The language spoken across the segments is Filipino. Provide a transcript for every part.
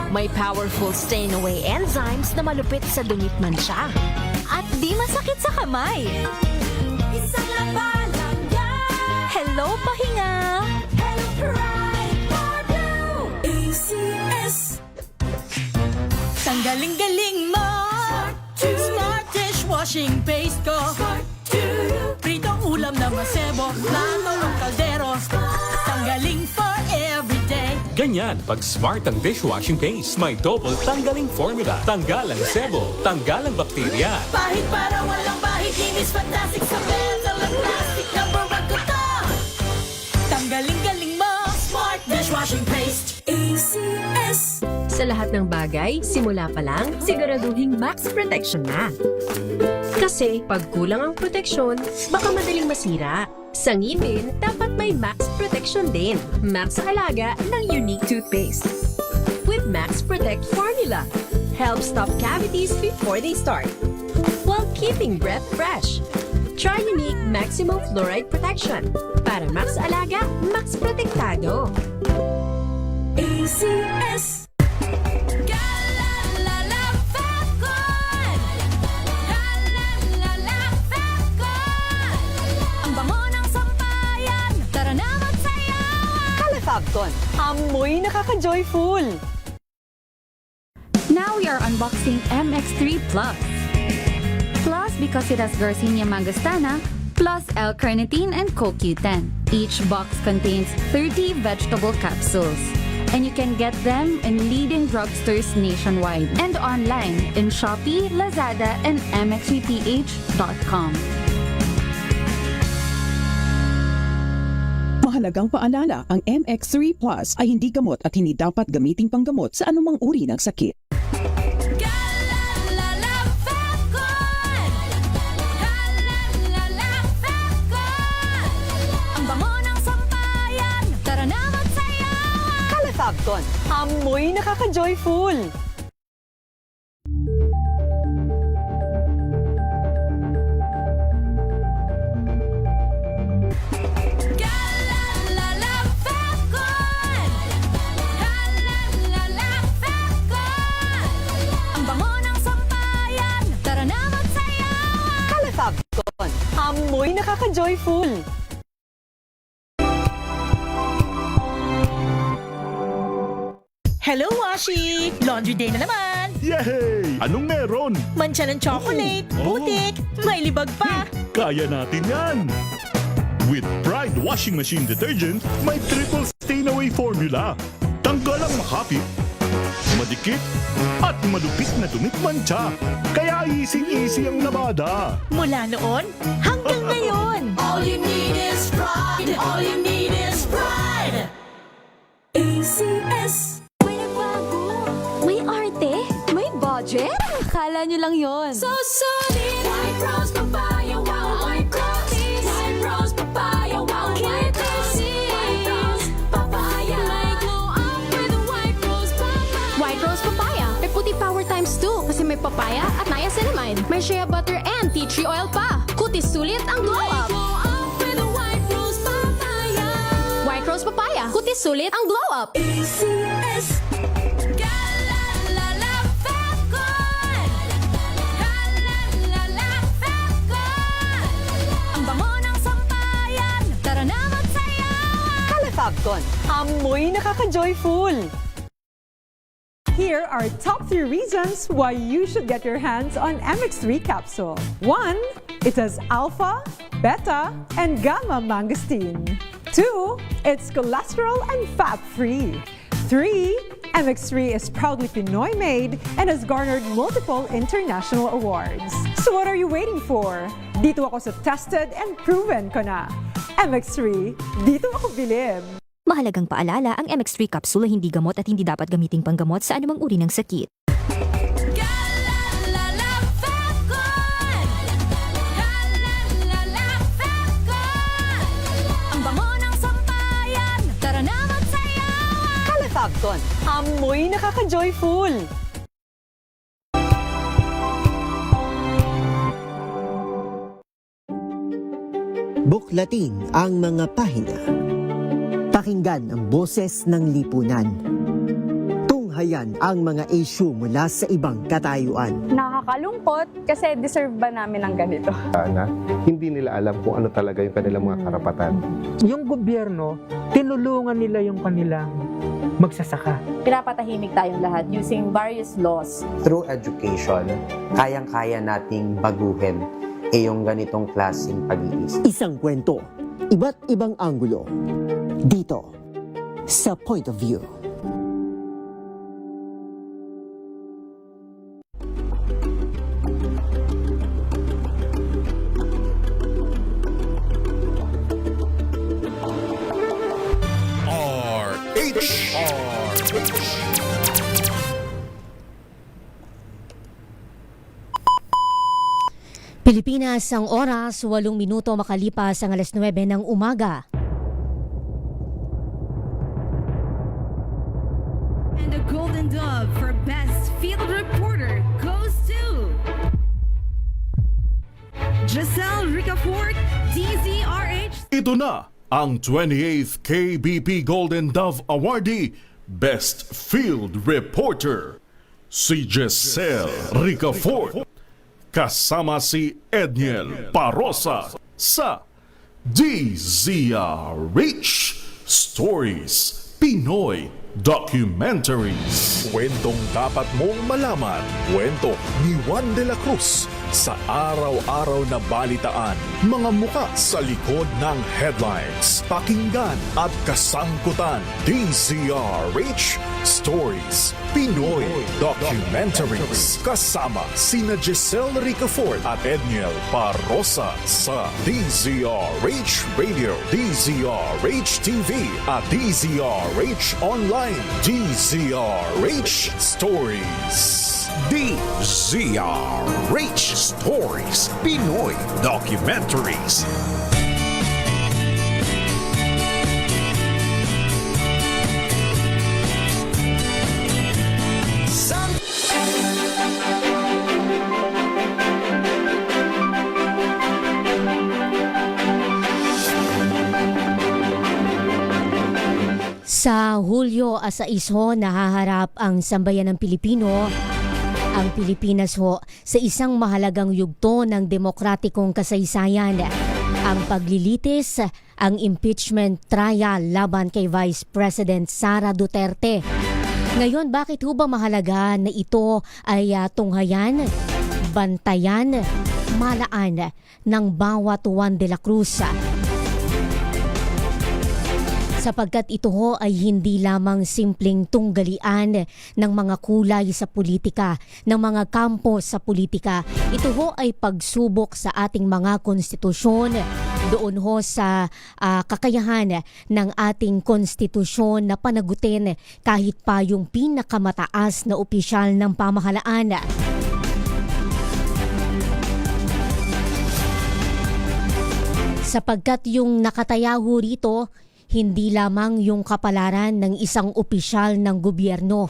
May powerful stain-away enzymes na malupit sa dumit mancha. At di masakit sa kamay. Isang labalang yan. Hello, pahinga! Hello, pride for blue. ACS. Ang galing-galing mo! Smart dishwashing paste ko. Pritong ulam na masebo, plato ng kaldero. Tanggaling for everyday. Ganyan, pag smart ang dishwashing paste, may double tanggaling formula. Tanggal ang sebo, tanggal ang bakterya. Pahit para walang bahid, linis fantastic sa metal at plastic. Number one ko to! Tanggaling-galing mo! Smart dishwashing paste. ACS. Sa lahat ng bagay, simula pa lang, siguraduhing max protection na. Kasi pag kulang ang proteksyon, baka madaling masira. Sa ngipin, dapat may max protection din. Max sa alaga ng unique toothpaste. With Max Protect Formula, help stop cavities before they start, while keeping breath fresh. Try unique maximum fluoride protection. Para max alaga, max protektado. ACS. Ang bango ng sampayan, tara na magsayawan! Calefabcon, amoy nakaka-joyful. Now we are unboxing MX3 Plus. Plus because it has Garcinia mangostana, plus L-carnitine and CoQ10. Each box contains 30 vegetable capsules. And you can get them in leading drugstores nationwide and online in Shopee, Lazada, and mx3ph.com. Mahalagang paalala, ang MX3 Plus ay hindi gamot at hindi dapat gamiting panggamot sa anumang uri ng sakit. Ang bango ng sampayan, tara na magsayawan! Calefabcon, amoy nakaka-joyful. Ang bango ng sampayan, tara na magsayawan! Calefabcon, amoy nakaka-joyful. Hello, Washi! Laundry day na naman! Yay! Anong meron? Mancha ng chocolate, putik, may libag pa. Kaya natin yan! With Pride Washing Machine Detergent, may triple stain-away formula. Tanggal ang makapit, madikit, at malupit na dumit mancha. Kaya easy-easy ang labada. Mula noon hanggang ngayon. All you need is pride. All you need is pride. ACS. May arte? May budget? Akala nyo lang yon. So solid. White rose papaya, wow, white rose. White rose papaya, wow, white rose. White rose papaya. May glow up with a white rose papaya. White rose papaya. May puti power times 2 kasi may papaya at niacinamide. May shea butter and tea tree oil pa. Kutis sulit ang glow up. Glow up with a white rose papaya. White rose papaya. Kutis sulit ang glow up. ACS. Ang bango ng sampayan, tara na magsayawan! Calefabcon, amoy nakaka-joyful. Here are top 3 reasons why you should get your hands on MX3 capsule. 1. It has alpha, beta, and gamma mangosteen. 2. It's cholesterol and fat-free. 3. MX3 is proudly Pinoy made and has garnered multiple international awards. So what are you waiting for? Dito ako sa tested and proven ko na. MX3, dito ako bilib. Mahalagang paalala, ang MX3 capsule ay hindi gamot at hindi dapat gamiting panggamot sa anumang uri ng sakit. Ang bango ng sampayan, tara na magsayawan! Calefabcon, amoy nakaka-joyful. Buklatin ang mga pahina. Pakinggan ang boses ng lipunan. tunghayan ang mga issue mula sa ibang katayuan. Nakakalungkot kasi deserve ba namin ng ganito? Na hindi nila alam kung ano talaga yung kanilang mga karapatan. Yung gobyerno, tinulungan nila yung kanilang magsasaka. Pinapatahimik tayong lahat using various laws. Through education, kayang-kaya nating baguhin yung ganitong klaseng pag-iisip. Isang kwento, iba't ibang anggulo. Dito, sa Point of View. Pilipinas, ang oras, 8 minuto makalipas ang 9:00 ng umaga. And the Golden Dove for Best Field Reporter goes to Giselle Ricafort, DZRH. Ito na ang 28th KBP Golden Dove Awardee, Best Field Reporter, si Giselle Ricafort. Kasama si Edniel Parosa sa DZRH Stories Pinoy Documentaries. Kwentong dapat mong malaman. Kwento ni Juan de la Cruz sa araw-araw na balitaan. Mga muka sa likod ng headlines, pakinggan at kasangkutan. DZRH Stories Pinoy Documentaries. Kasama sina Giselle Ricafort at Edniel Parosa sa DZRH Radio, DZRH TV at DZRH Online. DZRH Stories. DZRH Stories Pinoy Documentaries. Sa Hulyo 6 nahaharap ang sambayan ng Pilipino, ang Pilipinas sa isang mahalagang yugto ng demokratikong kasaysayan. Ang paglilitis, ang impeachment trial laban kay Vice President Sara Duterte. Ngayon, bakit ba mahalaga na ito ay tunghayan, bantayan, malaan ng bawat Juan de la Cruz? Sapagkat ito ay hindi lamang simpleng tunggalian ng mga kulay sa politika, ng mga kampo sa politika. Ito ay pagsubok sa ating mga konstitusyon, doon sa kakayahan ng ating konstitusyon na panagutin kahit pa yung pinakamataas na opisyal ng pamahalaan. Sapagkat yung nakataya rito, hindi lamang yung kapalaran ng isang opisyal ng gobyerno,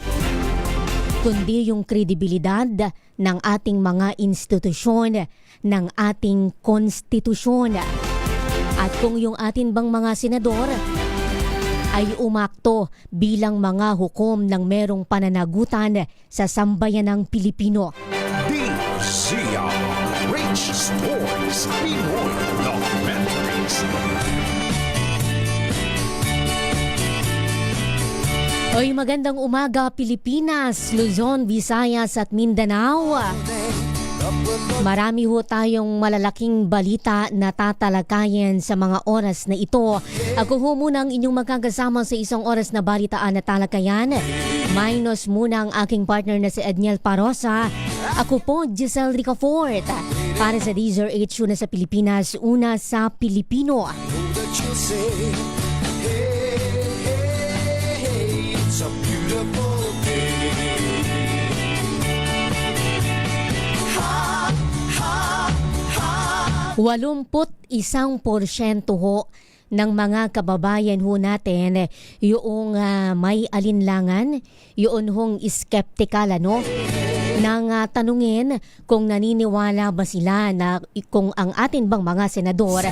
kundi yung kredibilidad ng ating mga institusyon, ng ating konstitusyon. At kung yung atin bang mga senador ay umakto bilang mga hukom ng merong pananagutan sa sambayanang Pilipino. DZRH Stories Pinoy Documentaries. Oy, magandang umaga Pilipinas, Luzon, Visayas at Mindanao. Marami tayong malalaking balita na tatalakayin sa mga oras na ito. Ako muna ang inyong magkakasama sa isang oras na balitaan na talakayan. Minus muna ang aking partner na si Edniel Parosa. Ako po, Giselle Ricafort. Para sa DZRH na sa Pilipinas, una sa Pilipino. It's a beautiful day. 81% ng mga kababayan natin yung may alinlangan, yun hong skeptical, nang tanungin kung naniniwala ba sila na kung ang atin bang mga senador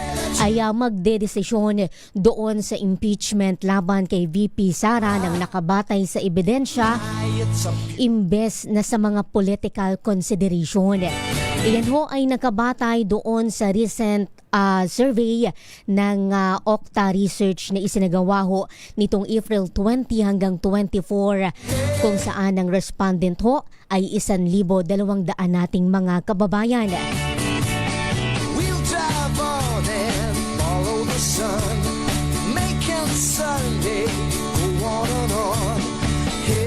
ay magdedesisyon doon sa impeachment laban kay VP Sara nang nakabatay sa ebidensya imbes na sa mga political consideration. Iyan ho ay nakabatay doon sa recent survey ng Okta Research na isinagawa ho nitong April 20 hanggang 24 kung saan ang respondent ho ay 1,200 nating mga kababayan. We'll drive on and follow the sun, making Sunday go on and on. Hey,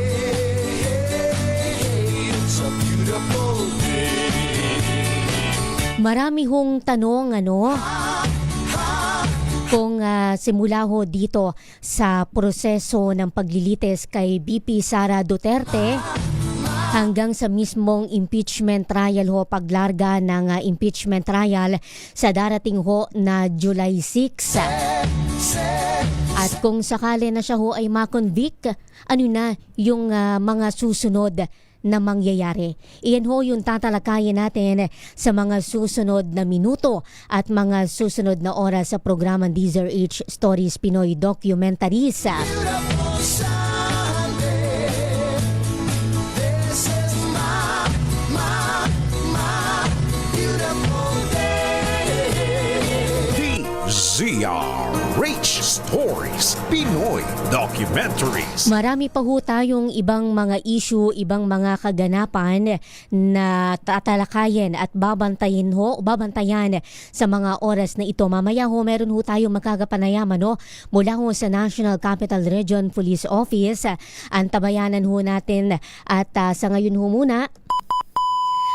hey, hey, it's a beautiful day. Marami hong tanong kung simula ho dito sa proseso ng paglilitis kay BP Sara Duterte hanggang sa mismong impeachment trial ho, paglarga ng impeachment trial sa darating ho na July 6. At kung sakali na siya ho ay makonvict, ano na yung mga susunod na mangyayari. Iyan ho yung tatalakayin natin sa mga susunod na minuto at mga susunod na oras sa programang DZRH Stories Pinoy Documentaries. DZRH Stories Pinoy Documentaries. Marami pa ho tayong ibang mga issue, ibang mga kaganapan na tatalakayin at babantayan sa mga oras na ito. Mamaya ho meron ho tayong magkakapanayam mula ho sa National Capital Region Police Office. Antabayanan ho natin at sa ngayon ho muna,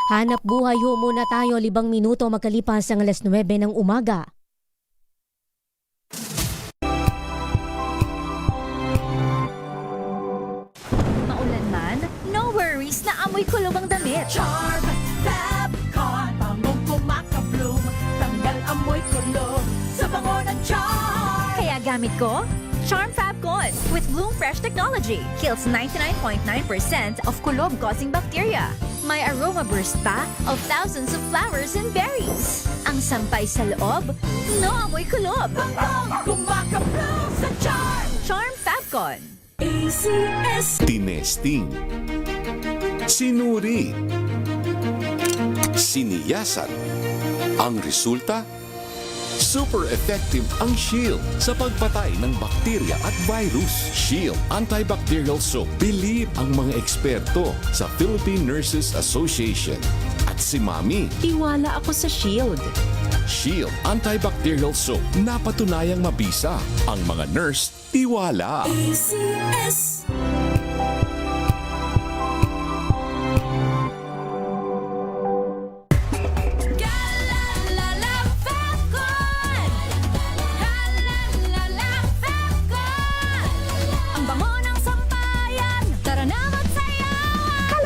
hanap buhay ho muna tayo 5 minuto magkalipas ang 9:00 ng umaga. No worries, na amoy kulong ang damit. Charm Fabcon, bangong kumakabloom, tanggal amoy kulong sa bango ng Charm. Kaya gamit ko, Charm Fabcon with Bloom Fresh Technology. Kills 99.9% of kulob-causing bacteria. May aroma burst pa of thousands of flowers and berries. Ang sampay sa loob, no amoy kulob. Bangong kumakabloom sa Charm. Charm Fabcon. ACS. Tinesting, sinuri, siniyasan. Ang resulta? Super effective ang Shield sa pagpatay ng bakterya at virus. Shield Antibacterial Soap. Believe ang mga eksperto sa Philippine Nurses Association. At si Mami. Tiwala ako sa Shield. Shield Antibacterial Soap. Napatunayang mabisa. Ang mga nurse, tiwala. ACS.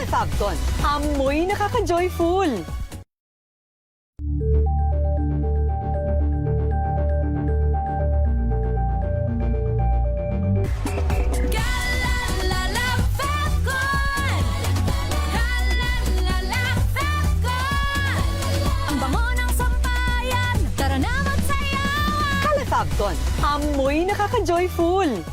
Fabcon, amoy nakaka-joyful. Fabcon, amoy nakaka-joyful.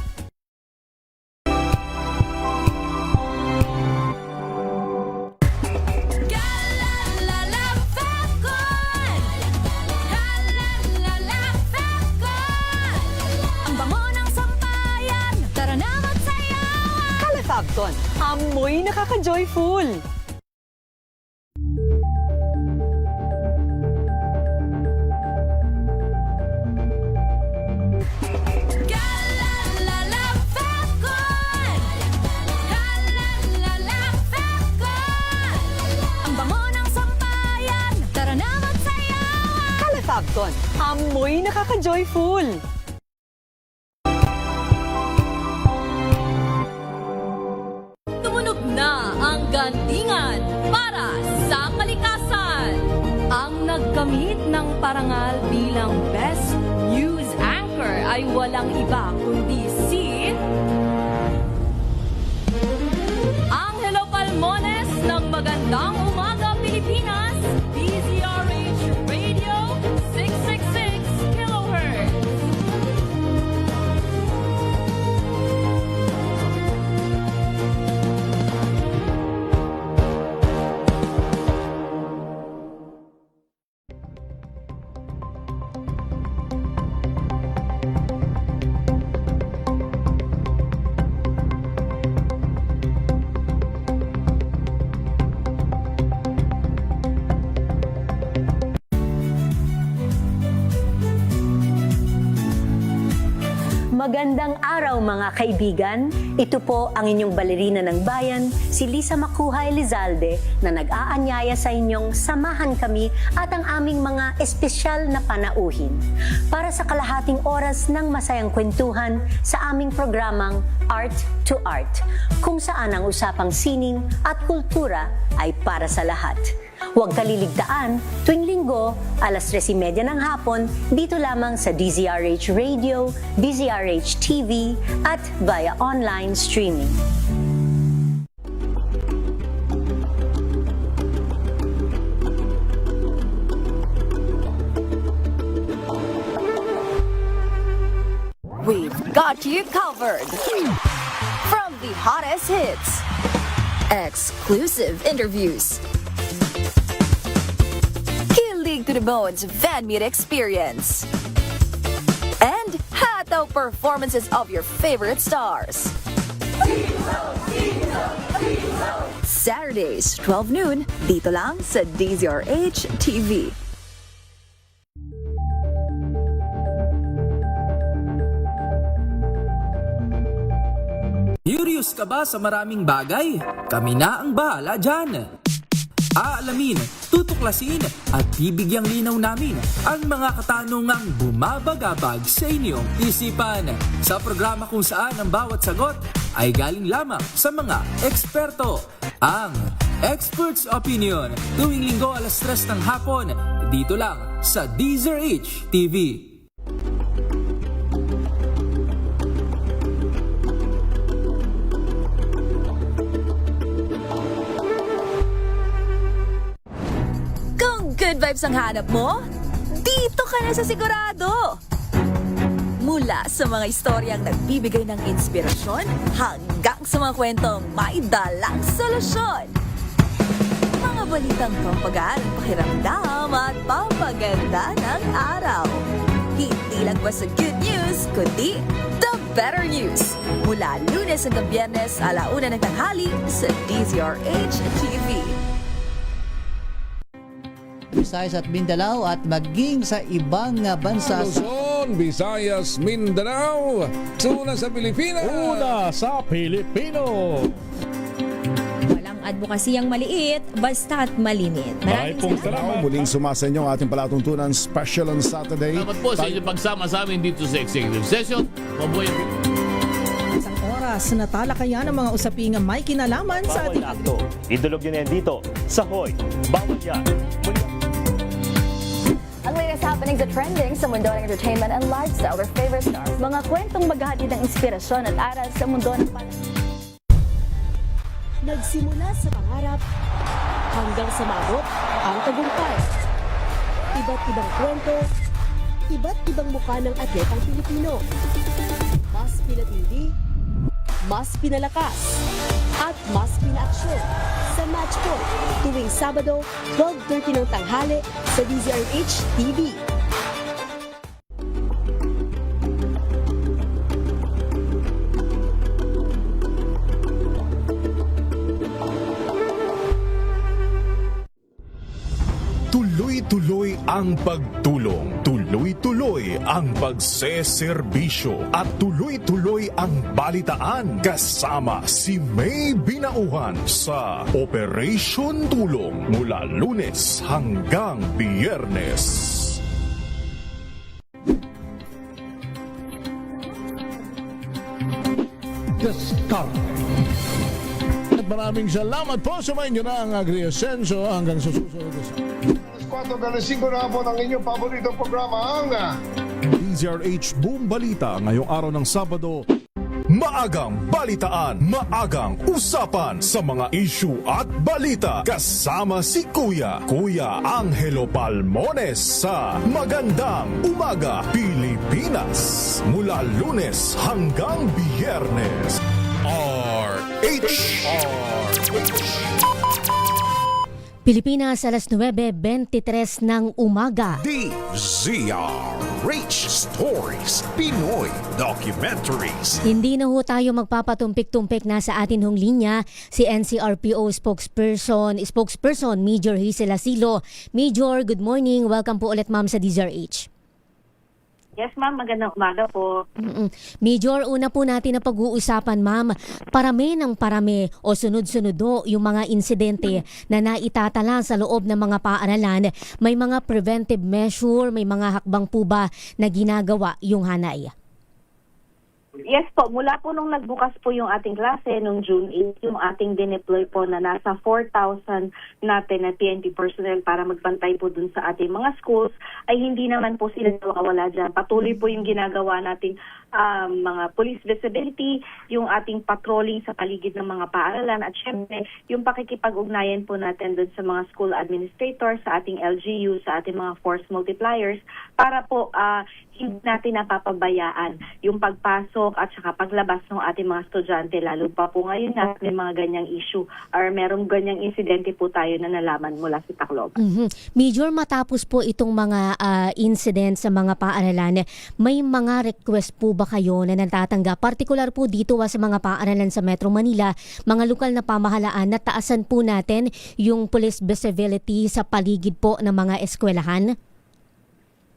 Fabcon, amoy nakaka-joyful. Fabcon, amoy nakaka-joyful. Tumunog na ang gandingan para sa kalikasan. Ang nagkamit ng parangal bilang Best News Anchor ay walang iba kundi si Angelo Palmones ng Magandang Magandang umaga, Pilipinas! DZRH Radio 666 kHz. Magandang araw mga kaibigan. Ito po ang inyong balerina ng bayan, si Lisa Makuhay Lizalde, na nag-aanyaya sa inyong samahan kami at ang aming mga espesyal na panauhin para sa kalahating oras ng masayang kwentuhan sa aming programang Art to Art, kung saan ang usapang sining at kultura ay para sa lahat. Huwag kaliligtaan, tuwing linggo, alas 3:30 ng hapon, dito lamang sa DZRH Radio, DZRH TV, at via online streaming. We've got you covered. From the hottest hits, exclusive interviews, to the bones fan meet experience, and hataw performances of your favorite stars. Saturdays, 12 noon, dito lang sa DZRH TV. Curious ka ba sa maraming bagay? Kami na ang bahala dyan. Aalamin, tutuklasin at bibigyang linaw namin ang mga katanungang bumabagabag sa inyong isipan. Sa programa kung saan ang bawat sagot ay galing lamang sa mga eksperto. Ang Expert's Opinion, tuwing linggo alas 3 ng hapon, dito lang sa DZRH TV. Good vibes ang hanap mo? Dito ka na sa sigurado! Mula sa mga istoryang nagbibigay ng inspirasyon hanggang sa mga kwentong may dalang solusyon. Mga balitang pampagaan ang pakiramdam at pampaganda ng araw. Hindi lang ba sa good news, kundi the better news. Mula Lunes hanggang Biyernes, 1:00 ng tanghali sa DZRH TV. Visayas at Mindanao at maging sa ibang bansa. Luzon, Visayas, Mindanao. Una sa Pilipinas. Una sa Pilipino. Walang advokasiyang maliit, basta't malimit. Maraming salamat. Muling sumasa inyo ang ating palatuntunan special on Saturday. Salamat po sa inyong pagsama sa amin dito sa Executive Session. Mabuhay. Isang oras na talakayan ang mga usaping may kinalaman sa ating akto. Idulog nyo na yan dito sa Hoy. Bawal yan. Ang latest happenings at trending sa mundo ng entertainment and lifestyle with favorite stars. Mga kwentong maghahatid ng inspirasyon at aral sa mundo ng Nagsimula sa pangarap hanggang sa maabot ang tagumpay. Iba't ibang kwento, iba't ibang mukha ng atletang Pilipino. Mas pinatindi, mas pinalakas, at mas pinaaksyon sa Match Point tuwing Sabado, 12:30 ng tanghali sa DZRH TV. Tuloy-tuloy ang pagtulong, tuloy-tuloy ang pagseserbisyo, at tuloy-tuloy ang balitaan kasama si May Binauhan sa Operation Tulong mula Lunes hanggang Biyernes. At maraming salamat po sa inyo na ang Agri-Asenso hanggang sa susunod. 4:05 na po ang inyong paboritong programa ang DZRH Boom Balita ngayong araw ng Sabado, Maagang balitaan, maagang usapan sa mga issue at balita. Kasama si Kuya Angelo Palmones sa Magandang Umaga Pilipinas. Mula Lunes hanggang Biyernes. RH. Pilipinas, alas 9:23 ng umaga. DZRH Stories, Pinoy Documentaries. Hindi na ho tayo magpapatumpik-tumpik na sa atin hong linya si NCRPO spokesperson Major Hazel Asilo. Major, good morning. Welcome po ulit ma'am sa DZRH. Yes, ma'am. Magandang umaga po. Major, una po natin na pag-uusapan, ma'am. Parami o sunod-sunod yung mga insidente na naitatala sa loob ng mga paaralan. May mga preventive measure, may mga hakbang po ba na ginagawa yung hanay? Yes po, mula po nung nagbukas po yung ating klase nung June 8, yung ating dineploy po na nasa 4,000 natin na PNP personnel para magbantay po dun sa ating mga schools, ay hindi naman po sila nawawala dyan. Patuloy po yung ginagawa nating mga police visibility, yung ating patrolling sa paligid ng mga paaralan, at syempre yung pakikipag-ugnayan po natin dun sa mga school administrators, sa ating LGU, sa ating mga force multipliers, para po hindi natin napapabayaan yung pagpasok at saka paglabas ng ating mga estudyante, lalo pa po ngayon na may mga ganyang issue or merong ganyang insidente po tayo na nalaman mula sa Tacloban. Major, matapos po itong mga incident sa mga paaralan, may mga request po ba kayo na natatanggap? Partikular po dito sa mga paaralan sa Metro Manila, mga lokal na pamahalaan, na taasan po natin yung police visibility sa paligid po ng mga eskwelahan?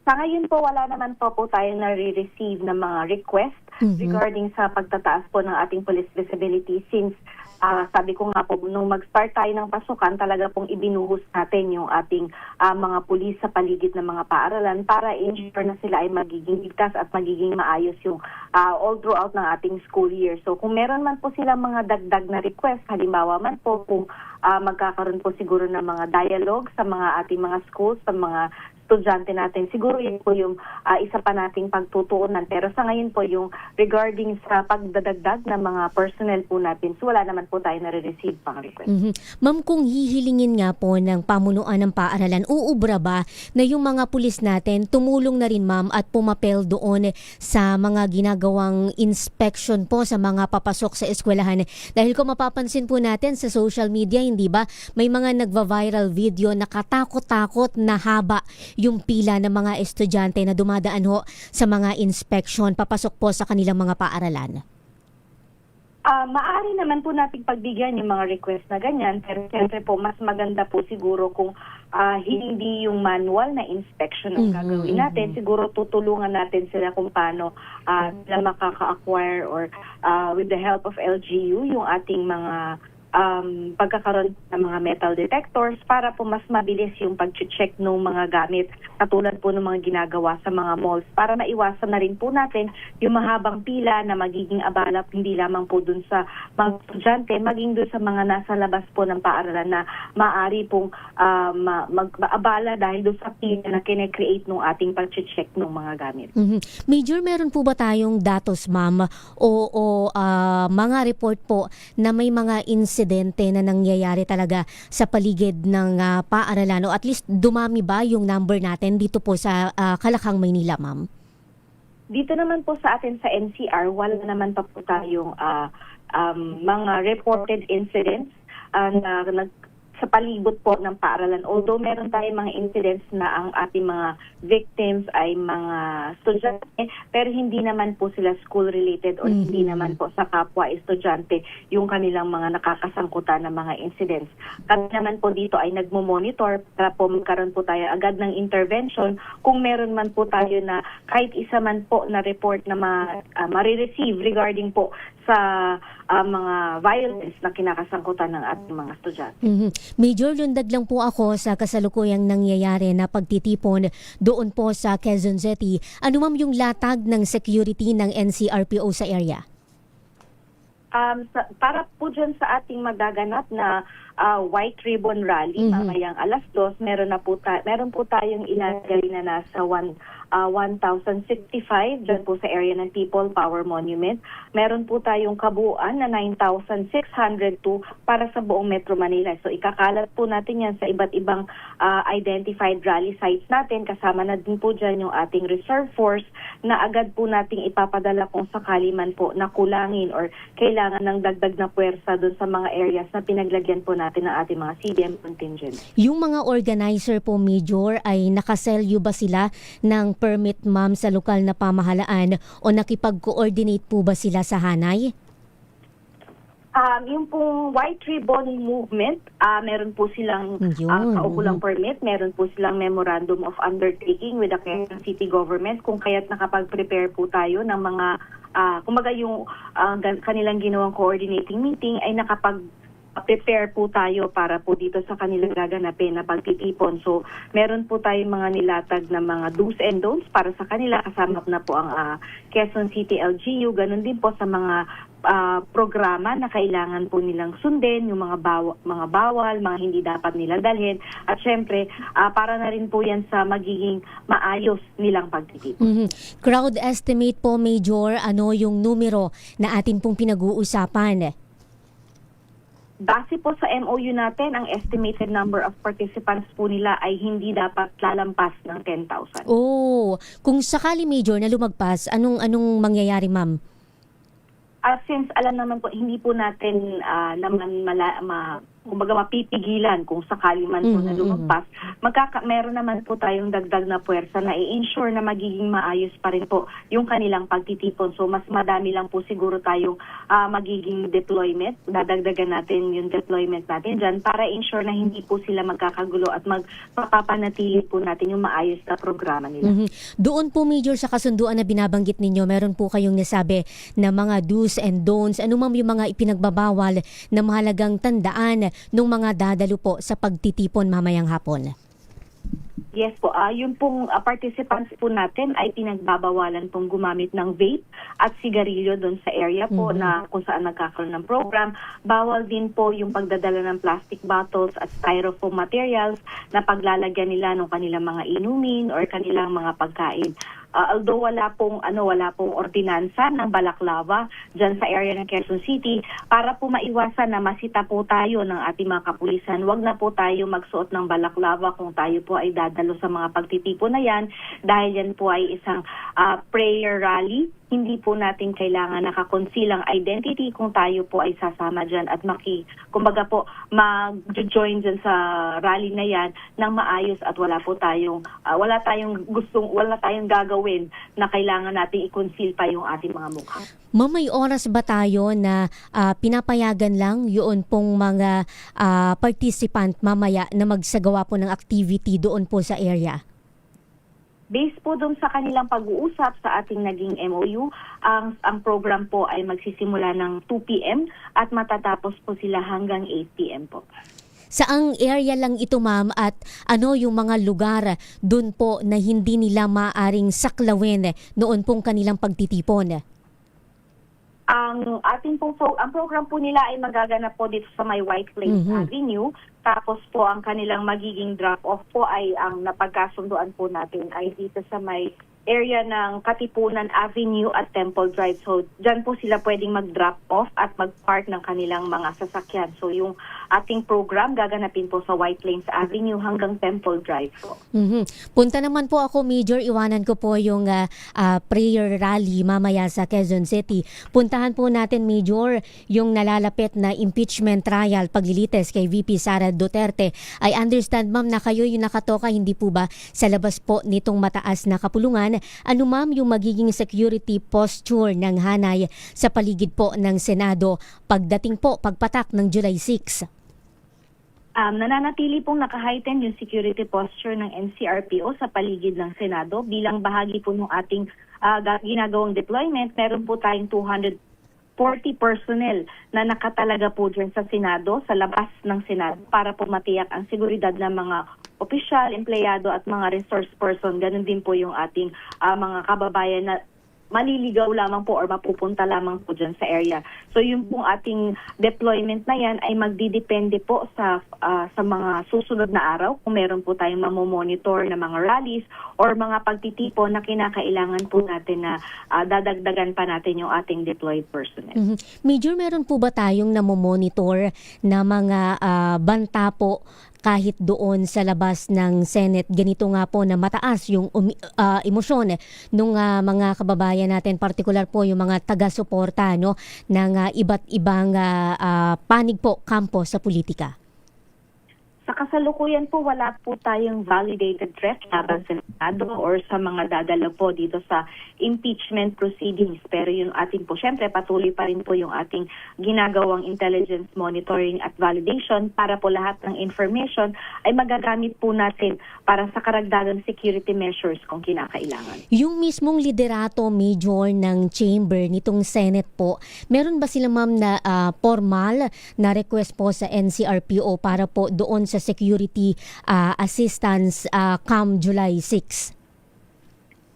Sa ngayon po, wala naman po tayong nare-receive ng mga request regarding sa pagtataas po ng ating police visibility, since sabi ko nga po, nung mag-start tayo ng pasukan, talaga pong ibinuhos natin yung ating mga pulis sa paligid ng mga paaralan para ensure na sila ay magiging ligtas at magiging maayos yung all throughout ng ating school year. So kung meron man po silang mga dagdag na request, halimbawa man po kung magkakaroon po siguro ng mga dialogue sa mga ating mga schools, sa mga estudyante natin, siguro yun po yung isa pa nating pagtutuunan. Pero sa ngayon po yung regarding sa pagdadagdag ng mga personnel po natin, so wala naman po tayo nare-receive pang request. Ma'am, kung hihilingin nga po ng pamunuan ng paaralan, uubra ba na yung mga pulis natin tumulong na rin, ma'am, at pumapel doon sa mga ginagawang inspection po sa mga papasok sa eskwelahan? Dahil kung mapapansin po natin sa social media, hindi ba, may mga nagva-viral video na katakot-takot na haba yung pila ng mga estudyante na dumadaan ho sa mga inspection papasok po sa kanilang mga paaralan? Maaari naman po nating pagbigyan yung mga request na ganyan, pero siyempre po mas maganda po siguro kung hindi yung manual na inspection ang gagawin natin. Siguro tutulungan natin sila kung paano sila makaka-acquire or with the help of LGU yung ating mga pagkakaroon ng mga metal detectors para po mas mabilis yung pag-check ng mga gamit, katulad po ng mga ginagawa sa mga malls, para maiwasan na rin po natin yung mahabang pila na magiging abala hindi lamang po dun sa mga estudyante, maging dun sa mga nasa labas po ng paaralan na maaari pong mag-abala dahil dun sa pila na kine-create ng ating pag-check ng mga gamit. Major, meron po ba tayong datos, ma'am, o mga report po na may mga insidente na nangyayari talaga sa paligid ng paaralan, o at least dumami ba yung number natin dito po sa Kalakhang, Maynila, ma'am? Dito naman po sa atin sa NCR, wala naman pa po tayong mga reported incidents na sa palibot po ng paaralan. Although meron tayong mga incidents na ang ating mga victims ay mga estudyante, pero hindi naman po sila school-related or hindi naman po sa kapwa estudyante yung kanilang mga nakakasangkutan ng mga incidents. Kami naman po dito ay nagmo-monitor para po magkaroon po tayo agad ng intervention kung meron man po tayo na kahit isa man po na report na ma-receive regarding po sa mga violence na kinakasangkutan ng ating mga estudyante. Major, lundag lang po ako sa kasalukuyang nangyayari na pagtitipon doon po sa Quezon City. Ano ma'am yung latag ng security ng NCRPO sa area? Para po dyan sa ating magaganap na White Ribbon Rally, mamayang 2:00, meron po tayong ilalagay na nasa 1,065 dyan po sa area ng People Power Monument. Meron po tayong kabuuan na 9,602 para sa buong Metro Manila. So ikakalat po natin yan sa iba't ibang identified rally sites natin. Kasama na din po dyan yung ating reserve force na agad po nating ipapadala kung sakali man po na kulangin or kailangan ng dagdag na puwersa doon sa mga areas na pinaglagyan po natin ng ating mga CDM contingent. Yung mga organizer po, Major, ay nakaselyo ba sila ng permit, ma'am, sa lokal na pamahalaan o nakipag-coordinate po ba sila sa hanay? Yung pong White Ribbon Movement, meron po silang kaukulang permit, meron po silang Memorandum of Undertaking with the Quezon City Government kung kaya't nakapag-prepare po tayo ng mga, kumbaga yung kanilang ginawang coordinating meeting ay nakapag-prepare po tayo para po dito sa kanilang gaganapin na pagtitipon. So, meron po tayong mga nilatag na mga do's and don'ts para sa kanila. Kasama na po ang Quezon City LGU. Ganun din po sa mga programa na kailangan po nilang sundin, yung mga bawal, mga hindi dapat nila dalhin. At syempre, para na rin po yan sa magiging maayos nilang pagtitipon. Crowd estimate po, Major, ano yung numero na atin pong pinag-uusapan? Base po sa MOU natin, ang estimated number of participants po nila ay hindi dapat lalampas ng 10,000. Oh, kung sakali, Major, na lumagpas, anong mangyayari, ma'am? Since alam naman po, hindi po natin naman kumbaga mapipigilan kung sakali man po na lumagpas, meron naman po tayong dagdag na puwersa na i-ensure na magiging maayos pa rin po yung kanilang pagtitipon. So mas madami lang po siguro tayong magiging deployment. Dadagdagan natin yung deployment natin dyan para ensure na hindi po sila magkakagulo at magpapanatili po natin yung maayos na programa nila. Doon po, Major, sa kasunduan na binabanggit ninyo, meron po kayong nasabi na mga do's and don'ts. Ano ma'am yung mga ipinagbabawal na mahalagang tandaan nung mga dadalo po sa pagtitipon mamayang hapon? Yes po, yung pong participants po natin ay pinagbabawalan pong gumamit ng vape at sigarilyo doon sa area po na kung saan nagkakaroon ng program. Bawal din po yung pagdadala ng plastic bottles at styrofoam materials na paglalagyan nila ng kanilang mga inumin or kanilang mga pagkain. Although wala pong ordinansa ng balaklava dyan sa area ng Quezon City, para po maiwasan na masita po tayo ng ating mga kapulisan, wag na po tayo magsuot ng balaklava kung tayo po ay dadalo sa mga pagtitipon na yan, dahil yan po ay isang prayer rally. Hindi po natin kailangan nakakonceal ang identity kung tayo po ay sasama dyan at kumbaga po mag-join dyan sa rally na yan ng maayos at wala tayong gagawin na kailangan natin i-conceal pa yung ating mga mukha. Ma'am, may oras ba tayo na pinapayagan lang yun pong mga participant mamaya na magsagawa po ng activity doon po sa area? Based po doon sa kanilang pag-uusap sa ating naging MOU, ang program po ay magsisimula ng 2 p.m. at matatapos po sila hanggang 8 p.m. po. Saang area lang ito, ma'am, at ano yung mga lugar doon po na hindi nila maaring saklawin noon pong kanilang pagtitipon? Ang program po nila ay magaganap po dito sa may White Plains Avenue. Tapos po ang kanilang magiging drop-off po ay ang napagkasunduan po natin ay dito sa may area ng Katipunan Avenue at Temple Drive. So, dyan po sila pwedeng mag-drop off at mag-park ng kanilang mga sasakyan. So, yung ating program gaganapin po sa White Plains Avenue hanggang Temple Drive po. Punta naman po ako, Major. Iwanan ko po yung prayer rally mamaya sa Quezon City. Puntahan po natin, Major, yung nalalapit na impeachment trial paglilitis kay VP Sara Duterte. I understand, ma'am, na kayo yung nakatoka, hindi po ba sa labas po nitong mataas na kapulungan? Ano, ma'am, yung magiging security posture ng hanay sa paligid po ng Senado pagpatak ng July 6? Nananatili pong naka-heighten yung security posture ng NCRPO sa paligid ng Senado. Bilang bahagi po ng ating ginagawang deployment, meron po tayong 240 personnel na nakatalaga po dyan sa Senado, sa labas ng Senado, para po matiyak ang seguridad ng mga opisyal, empleyado at mga resource person. Ganun din po yung ating mga kababayan na maliligaw lamang po or mapupunta lamang po dyan sa area. So yung pong ating deployment na yan ay magdidepende po sa mga susunod na araw kung meron po tayong mamomonitor na mga rallies or mga pagtitipon na kinakailangan po natin na dadagdagan pa natin yung ating deployed personnel. Major, meron po ba tayong namomonitor na mga banta po kahit doon sa labas ng Senate? Ganito nga po na mataas yung emosyon ng mga kababayan natin, partikular po yung mga taga-suporta ng iba't ibang panig po kampo sa politika. Sa kasalukuyan po, wala po tayong validated threat laban sa Senado or sa mga dadalo po dito sa impeachment proceedings. Pero yung ating po, syempre patuloy pa rin po yung ating ginagawang intelligence monitoring at validation para po lahat ng information ay magagamit po natin para sa karagdagang security measures kung kinakailangan. Yung mismong liderato, Major, ng chamber nitong Senate po, meron ba sila ma'am na formal na request po sa NCRPO para po doon sa security assistance come July 6?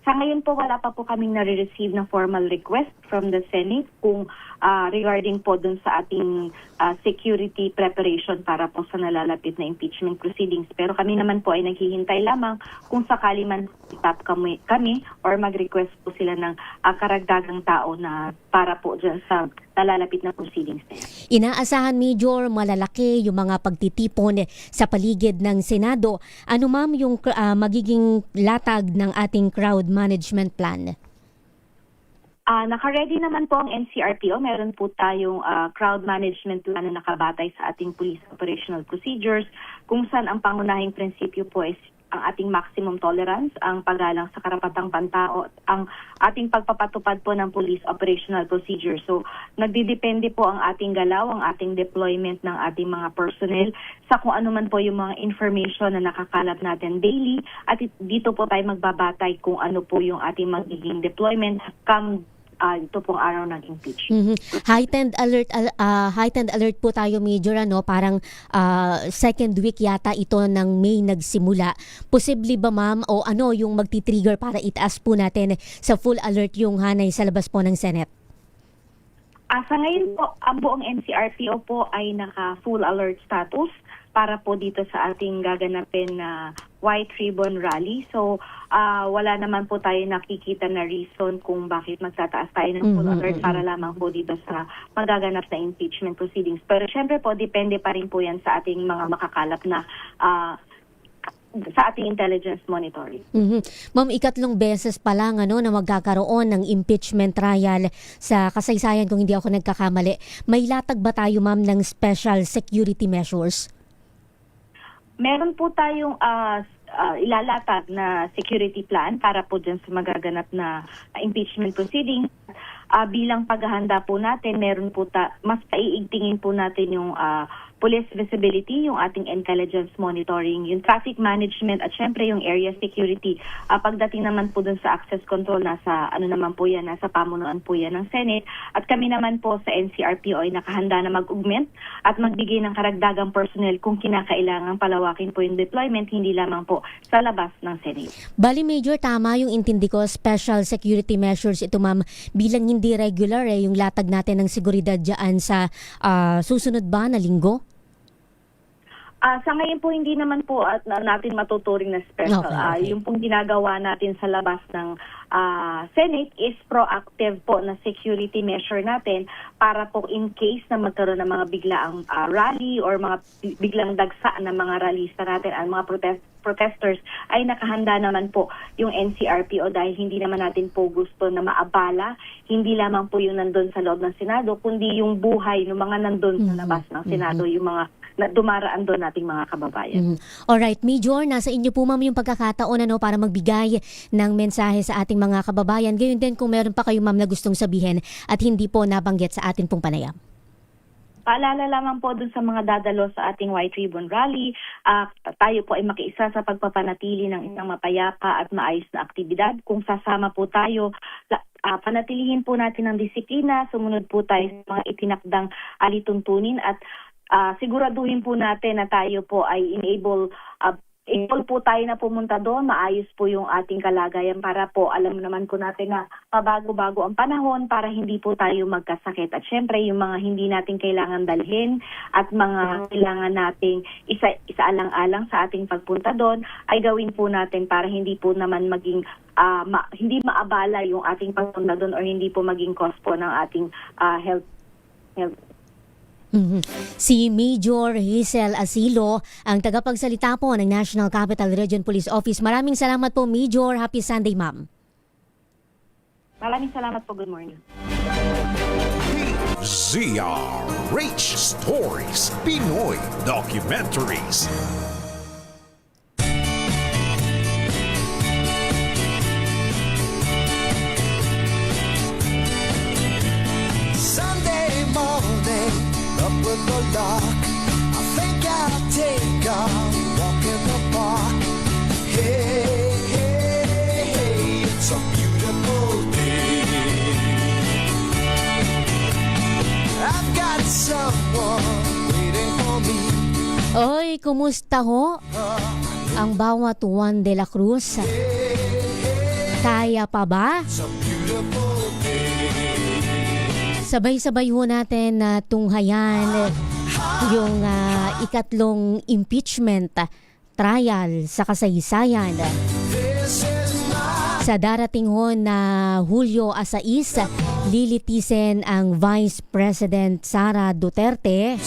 Sa ngayon po, wala pa po kaming nare-receive na formal request from the Senate kung regarding po dun sa ating security preparation para po sa nalalapit na impeachment proceedings. Pero kami naman po ay naghihintay lamang kung sakali man tap kami or mag-request po sila ng karagdagang tao na para po dyan sa nalalapit na proceedings na yan. Inaasahan, Major, malalaki yung mga pagtitipon sa paligid ng Senado. Ano ma'am yung magiging latag ng ating crowd management plan? Naka-ready naman po ang NCRPO. Meron po tayong crowd management plan na nakabatay sa ating police operational procedures kung saan ang pangunahing prinsipyo po is ang ating maximum tolerance, ang paggalang sa karapatang pantao, ang ating pagpapatupad po ng police operational procedure. So, nagdidepende po ang ating galaw, ang ating deployment ng ating mga personnel sa kung ano man po yung mga information na nakakalat natin daily at dito po tayo magbabatay kung ano po yung ating magiging deployment come ito pong araw ng impeachment. Heightened alert po tayo, Major, parang second week yata ito ng May nagsimula. Posible ba ma'am o ano yung magti-trigger para itaas po natin sa full alert yung hanay sa labas po ng Senate? Sa ngayon po, ang buong NCRPO po ay naka full alert status para po dito sa ating gaganapin na White Ribbon Rally. So, wala naman po tayo nakikita na reason kung bakit magtataas tayo ng full alert para lamang po dito sa magaganap na impeachment proceedings. Pero syempre po, depende pa rin po yan sa ating mga makakalap na sa ating intelligence monitoring. Ma'am, ikatlong beses pa lang na magkakaroon ng impeachment trial sa kasaysayan kung hindi ako nagkakamali. May latag ba tayo, ma'am, ng special security measures? Meron po tayong ilalatag na security plan para po dyan sa magaganap na impeachment proceeding. Bilang paghahanda po natin, meron po mas paiigtingin po natin yung police visibility, yung ating intelligence monitoring, yung traffic management at syempre yung area security. Pagdating naman po dun sa access control, nasa pamunuan po yan ng Senate. At kami naman po sa NCRPO ay nakahanda na mag-augment at magbigay ng karagdagang personnel kung kinakailangan palawakin po yung deployment, hindi lamang po sa labas ng Senate. Bali, Major, tama yung intindi ko, special security measures ito, ma'am, bilang hindi regular yung latag natin ng seguridad dyan sa susunod ba na linggo? Sa ngayon po, hindi naman po natin matuturing na special. Okay. Yung pong ginagawa natin sa labas ng Senate is proactive po na security measure natin para po in case na magkaroon ng mga biglaang rally or mga biglang dagsa ng mga rallyista natin, ang mga protesters ay nakahanda naman po yung NCRPO dahil hindi naman natin po gusto na maabala, hindi lamang po yung nandun sa loob ng Senado, kundi yung buhay ng mga nandun sa labas ng Senado, yung mga na dumaraan doon nating mga kababayan. Alright, Major, nasa inyo po, ma'am, yung pagkakataon para magbigay ng mensahe sa ating mga kababayan. Gayon din kung meron pa kayo, ma'am, na gustong sabihin at hindi po nabanggit sa atin pong panayam. Paalala lamang po dun sa mga dadalo sa ating White Ribbon Rally, tayo po ay makiisa sa pagpapanatili ng isang mapayapa at maayos na aktibidad. Kung sasama po tayo, panatilihin po natin ang disiplina, sumunod po tayo sa mga itinakdang alituntunin at siguraduhin po natin na tayo po ay enable i-call po tayo na pumunta doon, maayos po yung ating kalagayan para po alam naman po natin na pabago-bago ang panahon para hindi po tayo magkasakit. At syempre, yung mga hindi natin kailangan dalhin at mga kailangan nating isaalang-alang sa ating pagpunta doon ay gawin po natin para hindi po naman maging hindi maabala yung ating pagpunta doon or hindi po maging cause po ng ating health. Si Major Hazel Asilo, ang tagapagsalita po ng National Capital Region Police Office. Maraming salamat po, Major. Happy Sunday, ma'am. Maraming salamat po. Good morning. ZRH Stories, Pinoy Documentaries. Sunday morning, up with the lark. I think I'll take a walk in the park. Hey, hey, hey, it's a beautiful day. I've got someone waiting for me. Oy, kumusta ho? Ang bawat Juan de la Cruz. Kaya pa ba? Sabay-sabay ho natin na tunghayan yung ikatlong impeachment trial sa kasaysayan. Sa darating ho na Hulyo 6, lilitisin ang Vice President Sara Duterte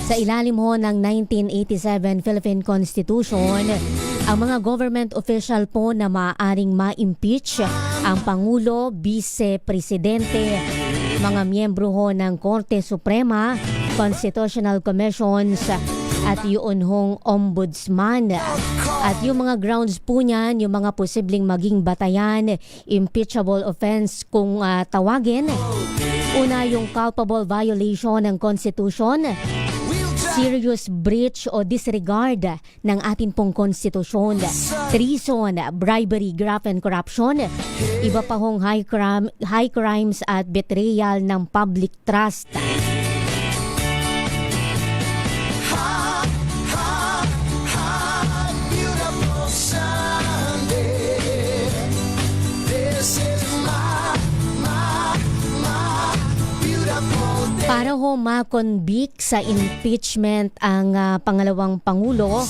sa ilalim ho ng 1987 Philippine Constitution. Ang mga government official po na maaaring ma-impeach ang Pangulo, Vice Presidente, mga miyembro ho ng Korte Suprema, Constitutional Commissions at yun hong Ombudsman. At yung mga grounds po niyan, yung mga posibleng maging batayan, impeachable offense kung tawagin. Una, yung culpable violation ng Constitution, serious breach o disregard ng ating pong konstitusyon, treason, bribery, graft and corruption, iba pa hong high crimes at betrayal ng public trust. Para ho ma-convict sa impeachment ang pangalawang Pangulo,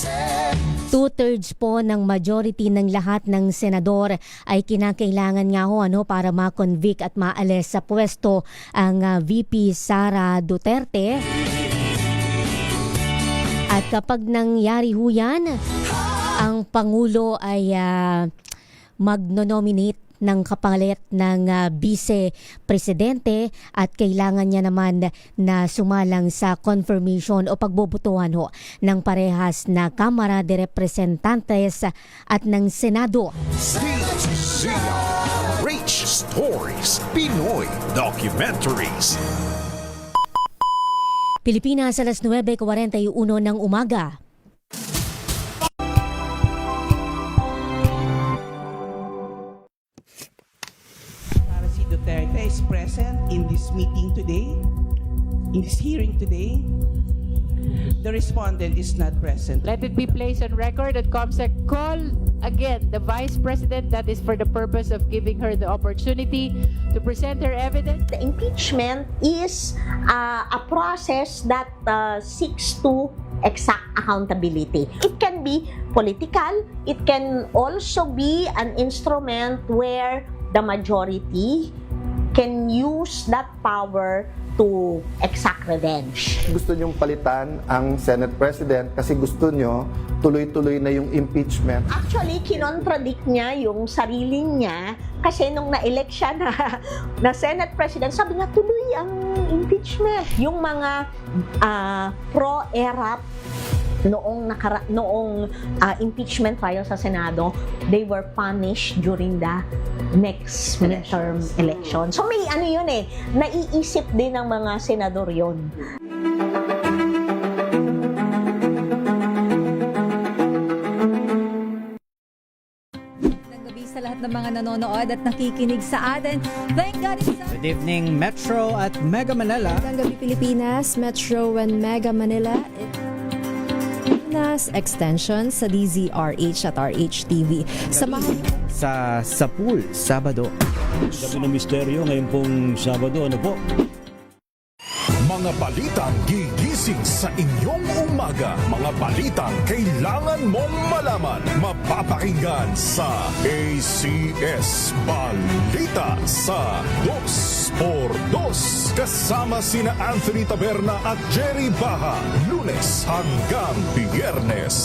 2/3 po ng majority ng lahat ng senador ay kinakailangan nga ho para ma-convict at maalis sa pwesto ang VP Sara Duterte. At kapag nangyari ho yan, ang Pangulo ay magno-nominate ng kapalit ng Vice Presidente at kailangan niya naman na sumalang sa confirmation o pagbobotohan ho ng parehas na Kamara de Representantes at ng Senado. ZRH Stories, Pinoy Documentaries. Pilipinas, alas 9:41 ng umaga. Duterte is present in this meeting today, in this hearing today. The respondent is not present. Let it be placed on record that COMSEC called again the Vice President. That is for the purpose of giving her the opportunity to present her evidence. The impeachment is a process that seeks to exact accountability. It can be political. It can also be an instrument where the majority can use that power to exact revenge. Gusto nyong palitan ang Senate President kasi gusto nyo tuloy-tuloy na yung impeachment. Actually, kinontradict niya yung sarili niya kasi nung na-elect siya na Senate President, sabi niya tuloy ang impeachment. Yung mga pro-ERAP noong impeachment trial sa Senado, they were punished during the next midterm election. So may yun naiisip din ng mga senador yun. Sa lahat ng mga nanonood at nakikinig sa atin. Thank God it's Good evening, Metro at Mega Manila. Magandang gabi, Pilipinas, Metro and Mega Manila. Pilipinas Extension sa DZRH at RHTV. Samahan sa pool, Sabado. Gabi ng misteryo ngayon pong Sabado, ano po? Mga balitang gigising sa inyong umaga. Mga balitang kailangan mong malaman. Mapapakinggan sa ACS Balita sa 2x2. Kasama sina Anthony Taberna at Jerry Baha. Lunes hanggang Biyernes.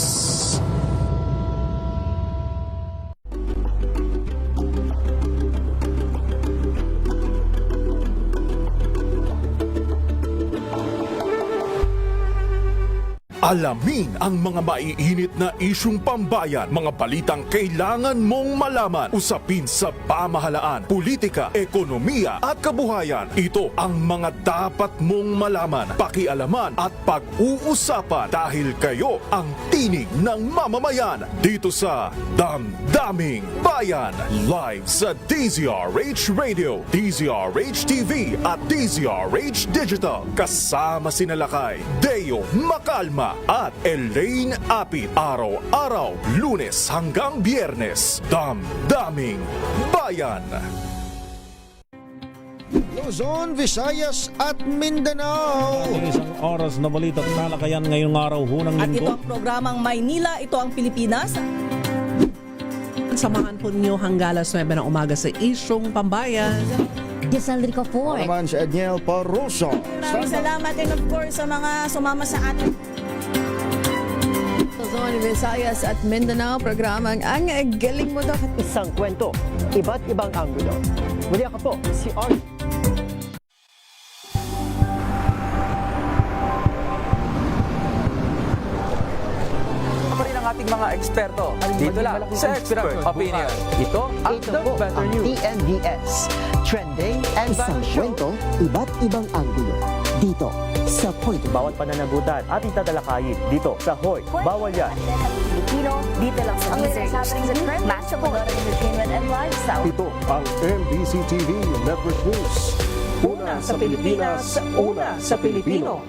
Alamin ang mga maiinit na isyung pambayan, mga balitang kailangan mong malaman, usapin sa pamahalaan, politika, ekonomiya at kabuhayan. Ito ang mga dapat mong malaman, pakialaman at pag-uusapan dahil kayo ang tinig ng mamamayan dito sa Damdaming Bayan. Live sa DZRH Radio, DZRH TV at DZRH Digital. Kasama sina Lakay, Deo Macalma at Elaine Apit. Araw-araw, Lunes hanggang Biyernes. Damdaming Bayan. Luzon, Visayas at Mindanao. Isang oras na balita at talakayan ngayong araw hunang At ito linggo. ang programang Maynila, ito ang Pilipinas. Samahan po ninyo hanggang alas 9 ng umaga sa Isyong Pambayan. Giselle Ricafort. Naman si Edniel Parroso. Maraming salamat and of course sa mga sumama sa atin. Luzon, Visayas at Mindanao, programang Ang Galing Mo Daw. Isang kwento, iba't ibang anggulo. Muli ako po, si Art. Pa rin ang ating mga eksperto. Dito lang sa Expert Opinion. Ito ang The Better News. TNVS. Trending and Isang kwento, iba't ibang anggulo. Dito sa Point. Bawat pananagutan ating tatalakayin dito sa Hoy, Bawal Yan. Filipino, dito lang sa DZRH. Matchable entertainment and lifestyle. Ito ang MBC TV Network News. Una sa Pilipinas, una sa Pilipino.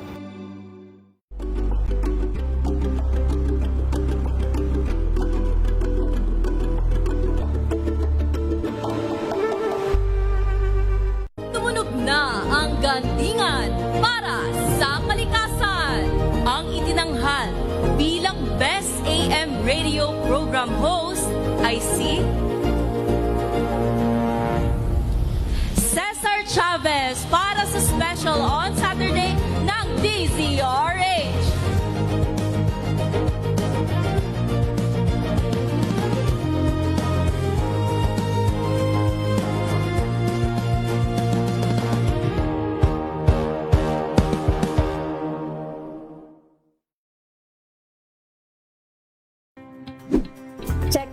Tumunog na ang gandingan para sa kalikasan. Ang itinanghal bilang Best AM Radio Program Host ay si Cesar Chavez para sa special on Saturday ng DZRH.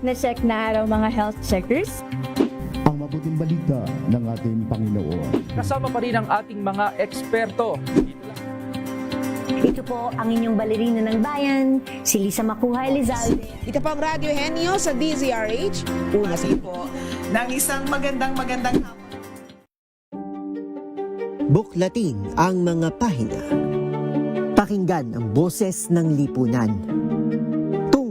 Check na araw mga health checkers. Ang mabuting balita ng ating Panginoon. Kasama pa rin ang ating mga eksperto. Ito po ang inyong balerina ng bayan, si Lisa Makuha Elizalde. Ito po ang Radyo Henyo sa DZRH. Una sa po ng isang magandang Buklatin ang mga pahina. Pakinggan ang boses ng lipunan.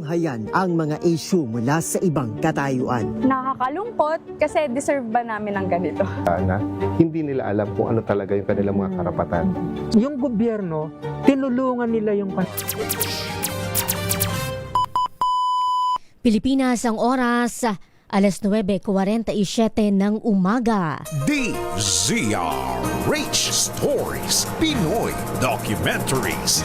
Tunghayan ang mga issue mula sa ibang katayuan. Nakakalungkot kasi deserve ba namin ng ganito? Na hindi nila alam kung ano talaga yung kanilang mga karapatan. Yung gobyerno, tinulungan nila yung Pilipinas ang oras, alas 9:47 ng umaga. DZRH Stories, Pinoy Documentaries.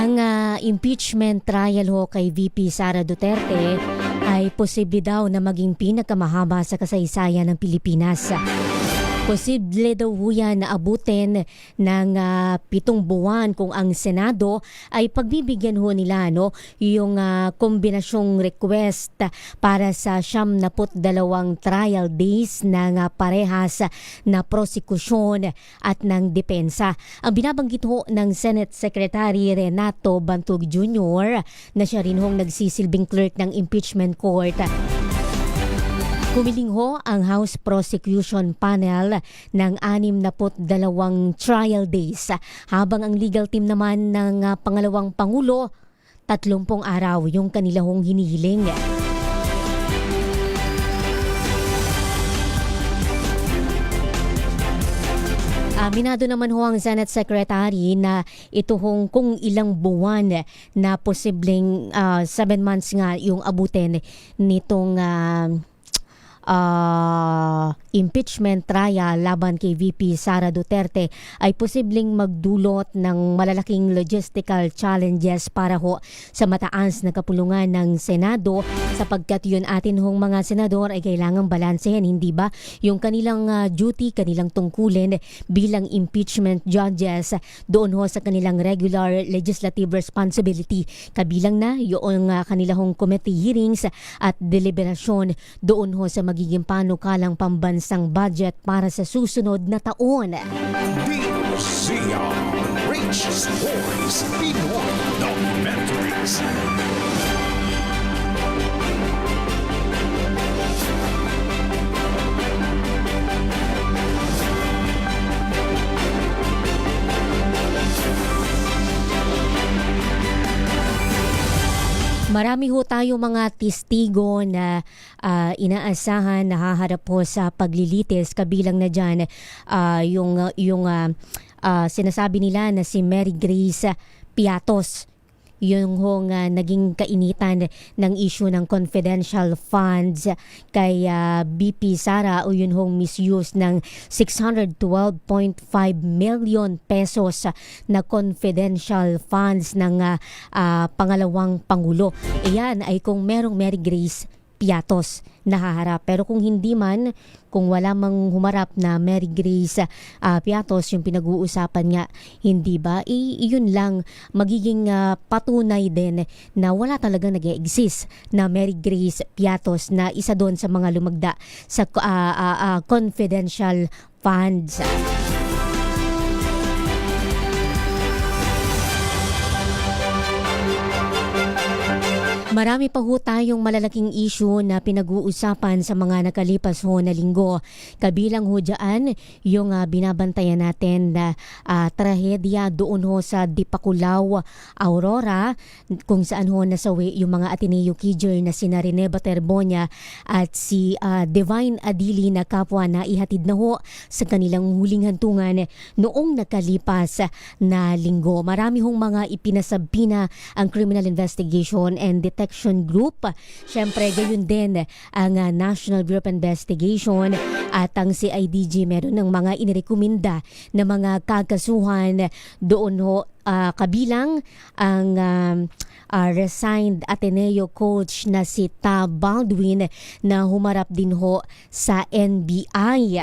Ang impeachment trial ho kay VP Sara Duterte ay posible daw na maging pinakamahaba sa kasaysayan ng Pilipinas. Posible daw ho yan na abutin ng 7 buwan kung ang Senado ay pagbibigyan ho nila yung kombinasyong request para sa 72 trial days ng parehas na prosekusyon at ng depensa. Ang binabanggit ho ng Senate Secretary Renato Bantog Jr. na siya rin hong nagsisilbing clerk ng impeachment court Kumiling ho ang House Prosecution Panel ng 62 trial days habang ang legal team naman ng pangalawang Pangulo 30 araw yung kanila hong hinihiling. Aminado naman ho ang Senate Secretary na ito hong kung ilang buwan na posibleng 7 months nga yung abutin nitong impeachment trial laban kay VP Sara Duterte ay posibleng magdulot ng malalaking logistical challenges para ho sa mataas na kapulungan ng Senado sapagkat yun atin hong mga senador ay kailangang balansehin, hindi ba? Yung kanilang duty, kanilang tungkulin bilang impeachment judges doon ho sa kanilang regular legislative responsibility. Kabilang na yung kanila hong committee hearings at deliberasyon doon ho sa magiging panukalang pambansang budget para sa susunod na taon. Rich Stories, Pinoy Documentaries. Marami ho tayo mga testigo na inaasahan na haharap po sa paglilitis. Kabilang na dyan yung sinasabi nila na si Mary Grace Piatos. Yung hong naging kainitan ng issue ng confidential funds kay BP Sara o yun hong misuse ng 612.5 million pesos na confidential funds ng pangalawang Pangulo. Iyan ay kung merong Mary Grace Piatos na haharap. Pero kung hindi man, kung wala mang humarap na Mary Grace Piatos yung pinag-uusapan nga, hindi ba? Iyon lang magiging patunay din na wala talagang nag-exist na Mary Grace Piatos na isa doon sa mga lumagda sa confidential funds. Marami pa ho tayong malalaking issue na pinag-uusapan sa mga nakalipas ho na linggo. Kabilang ho dyan yung binabantayan natin na trahedya doon ho sa Dipakulaw, Aurora, kung saan ho nasawi yung mga Ateneo Kijer na sina Rene Baterbonia at si Divine Adili na kapwa na ihatid na ho sa kanilang huling hantungan noong nakalipas na linggo. Marami hong mga ipinasabi na ang Criminal Investigation and Detection Group. Siyempre, gayon din ang National Bureau of Investigation at ang CIDG meron ng mga inirekomenda na mga kakasuhan doon ho kabilang ang resigned Ateneo coach na si Ta Baldwin na humarap din ho sa NBI.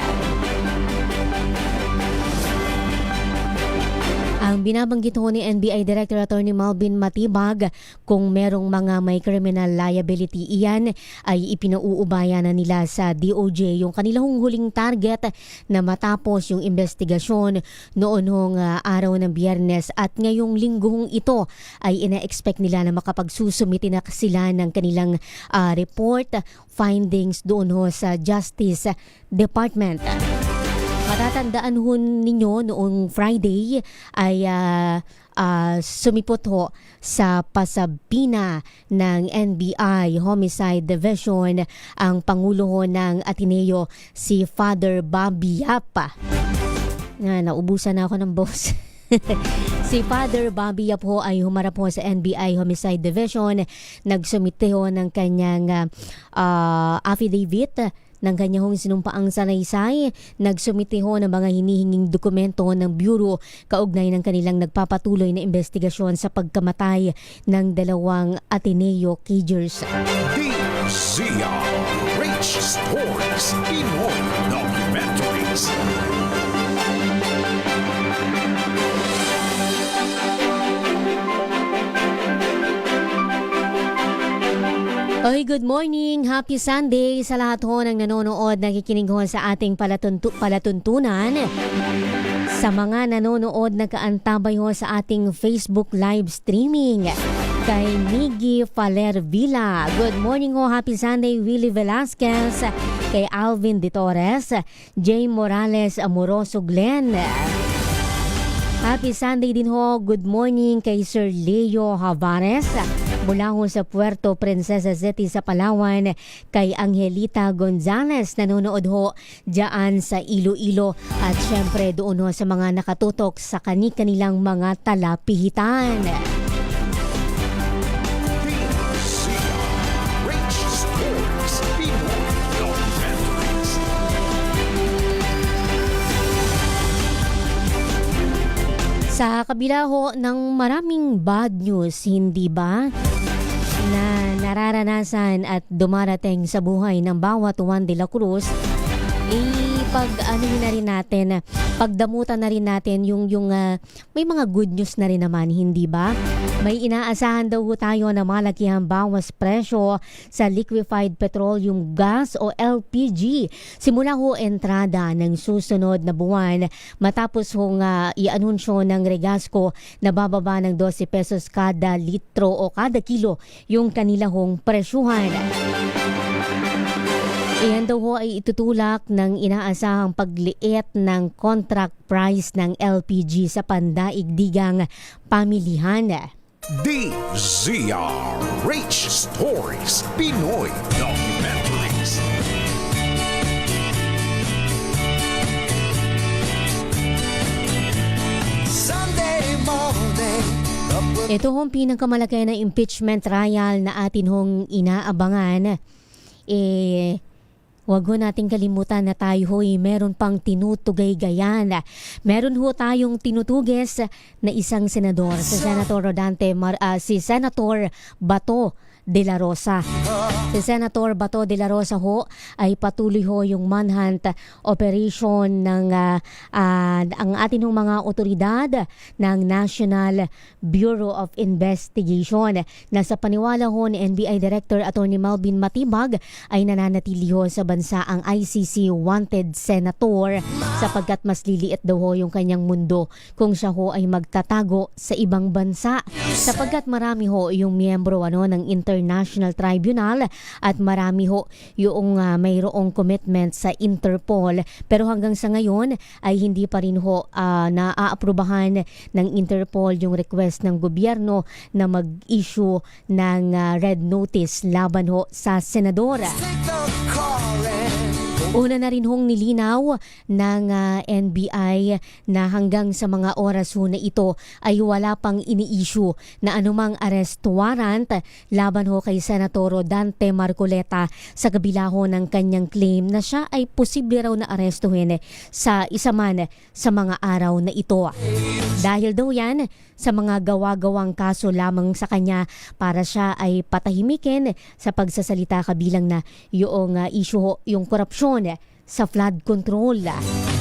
Ang binabanggit ho ni NBI Director Attorney Malvin Matibag, kung merong mga may criminal liability, iyan ay ipinauubaya na nila sa DOJ. Yung kanilang huling target na matapos yung investigasyon noon hong araw ng Biyernes at ngayong linggong ito ay ina-expect nila na makapagsusumiti na sila ng kanilang report findings doon ho sa Justice Department. Matatandaan ho ninyo noong Friday ay sumipot ho sa pasabina ng NBI Homicide Division ang Pangulo ho ng Ateneo, si Father Bobby Yap. Naubusan na ako ng boss. Si Father Bobby Yap ho ay humarap ho sa NBI Homicide Division. Nagsumite ho ng kanyang affidavit ng kanyang sinumpaang salaysay. Nagsumite ho ng mga hinihinging dokumento ng Bureau kaugnay ng kanilang nagpapatuloy na investigasyon sa pagkamatay ng 2 Ateneo Kijers. Rich Stories, Pinoy Documentaries. Oy, good morning. Happy Sunday sa lahat ho ng nanonood, nakikinig ho sa ating palatuntunan. Sa mga nanonood, nakaantabay ho sa ating Facebook live streaming. Kay Miggy Faler Villa. Good morning ho, happy Sunday, Willie Velasquez. kay Alvin De Torres, Jay Morales Amoroso Glenn. Happy Sunday din ho. Good morning kay Sir Leo Havares mula ho sa Puerto Princesa City sa Palawan, kay Angelita Gonzales nanonood ho dyan sa Iloilo, at syempre doon ho sa mga nakatutok sa kanilang mga talapihitan. Rich Stories Pinoy Documentaries. Sa kabila ho ng maraming bad news, hindi ba, na nararanasan at dumarating sa buhay ng bawat Juan de la Cruz, pagdamutan na rin natin yung may mga good news na rin naman, hindi ba? May inaasahan daw ho tayo na malakihang bawas presyo sa liquefied petroleum gas o LPG simula ho entrada ng susunod na buwan, matapos hong i-anunsyo ng Regasco na bababa ng 12 pesos kada litro o kada kilo yung kanila hong presyuhan. Iyan daw ho ay itutulak ng inaasahang pagliit ng contract price ng LPG sa pandaigdigang pamilihan. DZRH Stories Pinoy Documentaries. Sunday morning. Ito hong pinakamalaki na impeachment trial na atin hong inaabangan. Huwag ho nating kalimutan na tayo ho'y meron pang tinutugay-gayan. Meron ho tayong tinutuges na isang senador, si Senator si Senator Bato de la Rosa. Si Senator Bato de la Rosa ho ay patuloy ho yung manhunt operation ng ang atin hong mga otoridad ng National Bureau of Investigation, na sa paniwala ho ni NBI Director Attorney Melvin Matibag ay nananatili ho sa bansa ang ICC wanted senator sapagkat mas liliit daw ho yung kanyang mundo kung siya ho ay magtatago sa ibang bansa, sapagkat marami ho yung miyembro ng International Tribunal at marami ho yung mayroong commitment sa Interpol, pero hanggang sa ngayon ay hindi pa rin ho naaaprubahan ng Interpol yung request ng gobyerno na mag-issue ng red notice laban ho sa senador. Una na rin hong nilinaw ng NBI na hanggang sa mga oras ho na ito ay wala pang ini-issue na anumang arrest warrant laban ho kay Senator Dante Marcoleta sa kabila ho ng kanyang claim na siya ay posible raw na arestuhin sa isa man sa mga araw na ito. Dahil daw yan sa mga gawa-gawang kaso lamang sa kanya para siya ay patahimikin sa pagsasalita, kabilang na yung issue ho, yung korupsyon sa flood control.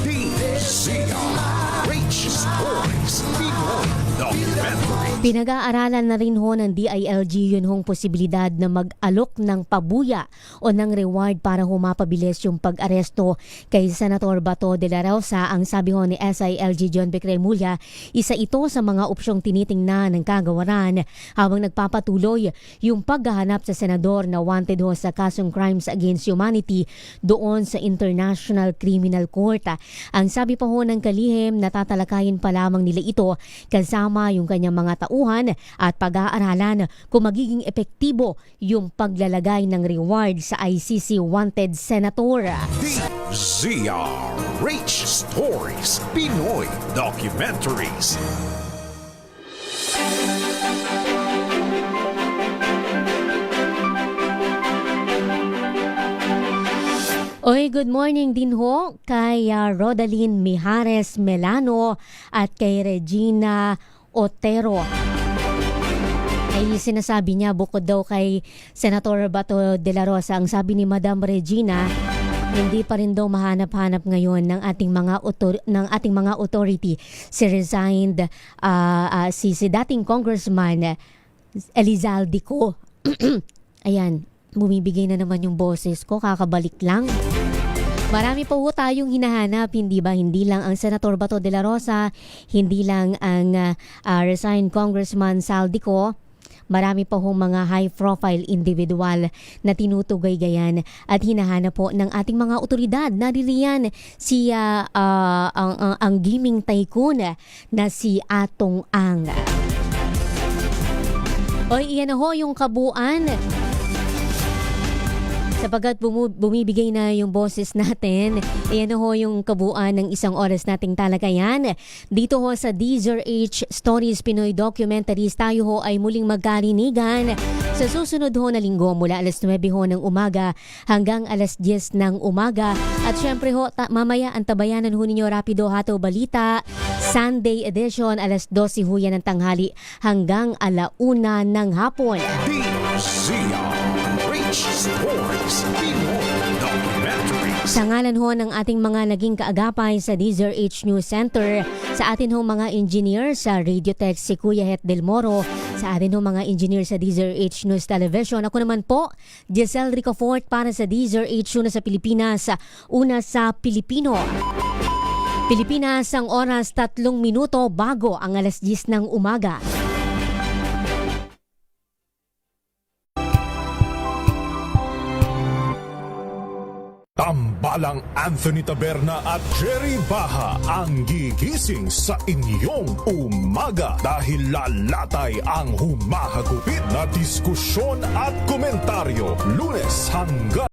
DZRH Stories Pinoy Documentaries. Pinag-aaralan na rin ho ng DILG yun hong posibilidad na mag-alok ng pabuya o ng reward para humapabilis yung pag-aresto kay Senator Bato de la Rosa. Ang sabi ho ni SILG John Vic Remulla, isa ito sa mga opsyong tinitingnan ng kagawaran habang nagpapatuloy yung paghahanap sa senador na wanted ho sa kasong crimes against humanity doon sa International Criminal Court. Ang sabi pa ho ng kalihim, natatalakayin pa lamang nila ito kasama yung kanyang mga tauhan at pag-aaralan kung magiging epektibo yung paglalagay ng reward sa ICC wanted senator. DZRH Stories Pinoy Documentaries. Oy, good morning din ho kay Rodaline Mijares Melano at kay Regina Otero. Ay sinasabi niya bukod daw kay Senator Bato de la Rosa, ang sabi ni Madam Regina, hindi pa rin daw mahanap-hanap ngayon ng ating mga authority si resigned si dating Congressman Elizalde Co. Ayan, bumibigay na naman yung boses ko, kakabalik lang. Marami po tayong hinahanap, hindi ba? Hindi lang ang Senator Bato de la Rosa, hindi lang ang resigned Congressman Saldico. Marami pa hong mga high-profile individual na tinutugay-gayan at hinahanap po ng ating mga otoridad. Naririyan si ang gaming tycoon na si Atong Ang. Oy, iyan na ho yung kabuuan. Sapagkat bumibigay na yung boses natin, iyan ho yung kabuuan ng isang oras nating talakayan. Dito ho sa DZRH Stories Pinoy Documentaries, tayo ho ay muling magkarinigan sa susunod ho na linggo mula alas 9 ho ng umaga hanggang alas 10 ng umaga. At syempre ho, mamaya ang tabayanan ho ninyo Rapido Hato Balita, Sunday edition, alas 12 ho yan ng tanghali hanggang 1:00 ng hapon. DZRH Stories Pinoy Documentaries. Sa ngalan ho ng ating mga naging kaagapay sa DZRH News Center, sa atin ho mga engineer sa Radio Tech si Kuya Het Del Moro, sa atin ho mga engineer sa DZRH News Television. Ako naman po, Giselle Ricafort para sa DZRH Una sa Pilipinas, Una sa Pilipino. Pilipinas, ang oras 3 minuto bago ang alas 10 ng umaga. Tambalang Anthony Taberna at Jerry Baha ang gigising sa inyong umaga dahil lalatay ang humahagupit na diskusyon at komentaryo Lunes hanggang